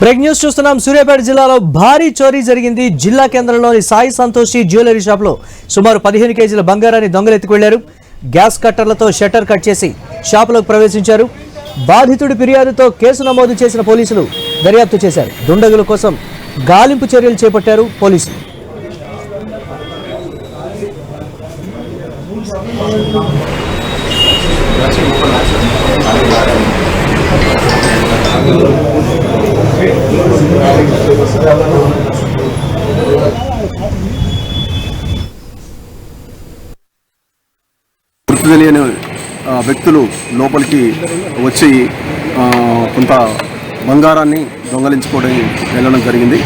Break news చూస్తున్నాం. సూర్యాపేట జిల్లాలో భారీ చోరీ జరిగింది. జిల్లా కేంద్రంలోని సాయి సంతోషి జ్యువెలరీ షాప్లో సుమారు 15 కేజీల బంగారాన్ని దొంగలు ఎత్తుకెళ్లారు. గ్యాస్ కట్టర్లతో షట్టర్ కట్ చేసి షాపులోకి ప్రవేశించారు. బాధితుడి ఫిర్యాదుతో కేసు నమోదు చేసిన పోలీసులు దర్యాప్తు చేశారు. దుండగుల కోసం గాలింపు చర్యలు చేపట్టారు పోలీసులు. గుర్తు తెలియని వ్యక్తులు లోపలికి వచ్చి కొంత బంగారాన్ని దొంగలించుకోవడం వెళ్ళడం జరిగింది.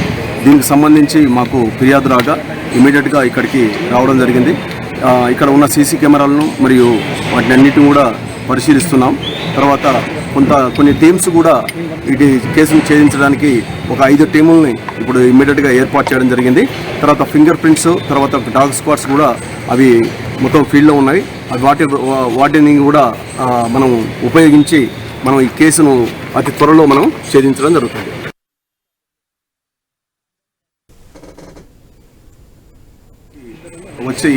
దీనికి సంబంధించి మాకు ఫిర్యాదు రాగా ఇమీడియట్గా ఇక్కడికి రావడం జరిగింది. ఇక్కడ ఉన్న సీసీ కెమెరాలను మరియు వాటిని అన్నిటిని కూడా పరిశీలిస్తున్నాం. తర్వాత కొన్ని టీమ్స్ కూడా ఇది కేసును ఛేదించడానికి ఒక 5 టీముల్ని ఇప్పుడు ఇమ్మీడియట్గా ఏర్పాటు చేయడం జరిగింది. తర్వాత ఫింగర్ ప్రింట్స్, తర్వాత డాగ్ స్క్వాడ్స్ కూడా అవి మొత్తం ఫీల్డ్లో ఉన్నాయి. వాటిని కూడా మనం ఉపయోగించి మనం ఈ కేసును అతి త్వరలో మనం ఛేదించడం జరుగుతుంది. వచ్చి